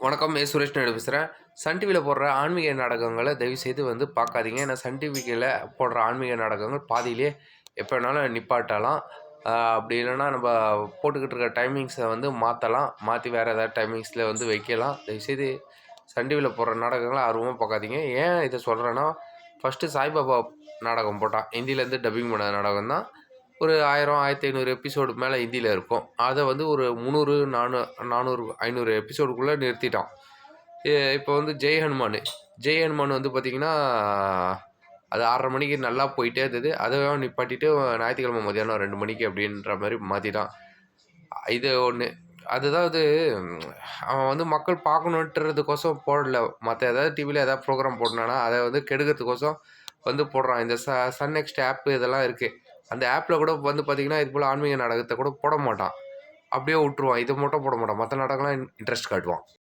வணக்கம். சுரேஷ் நாயுடு பேசுகிறேன். சன் டிவியில் போடுற ஆன்மீக நாடகங்களை தயவுசெய்து பார்க்காதீங்க. ஏன்னா சன் டிவியில் போடுற ஆன்மீக நாடகங்கள் பாதியிலே எப்போ வேணாலும் நிப்பாட்டலாம். அப்படி இல்லைன்னா நம்ம போட்டுக்கிட்டு இருக்க டைமிங்ஸை மாற்றலாம். மாற்றி வேறு ஏதாவது டைமிங்ஸில் வைக்கலாம். தயவுசெய்து சன் டிவியில் போடுற நாடகங்களை ஆர்வமாக பார்க்காதீங்க. ஏன் இதை சொல்கிறேன்னா, ஃபஸ்ட்டு சாய்பாபா நாடகம் போட்டான். ஹிந்திலேருந்து டப்பிங் பண்ண நாடகம் தான். ஒரு 1000, 1500 எபிசோடு மேலே ஹிந்தியில் இருக்கும். அதை ஒரு 300, 400, 500 எபிசோடுக்குள்ளே நிறுத்திட்டான். இப்போ ஜெய் ஹனுமான் பார்த்திங்கன்னா, அது 6:30 மணிக்கு நல்லா போயிட்டே இருந்தது. அதை நிப்பாட்டிட்டு ஞாயிற்றுக்கிழமை மதியானம் 2 மணிக்கு அப்படின்ற மாதிரி மாற்றிட்டான். இது ஒன்று. அதுதான் அவன் மக்கள் பார்க்கணுன்றதுக்கோசம் போடல. மற்ற ஏதாவது டிவியில் ஏதாவது ப்ரோக்ராம் போடணுன்னா அதை கெடுக்கிறதுக்கோசம் போடுறான். இந்த சன் நெக்ஸ்ட் ஆப்பு இதெல்லாம் இருக்குது. அந்த ஆப்பில் கூட பார்த்திங்கன்னா, இது போல் ஆன்மீக நாடகத்தை கூட போட மாட்டான். அப்படியே விட்ருவான். இதை மட்டும் போட மாட்டான். மற்ற நாடகம்லாம் இன்ட்ரெஸ்ட் காட்டுவான்.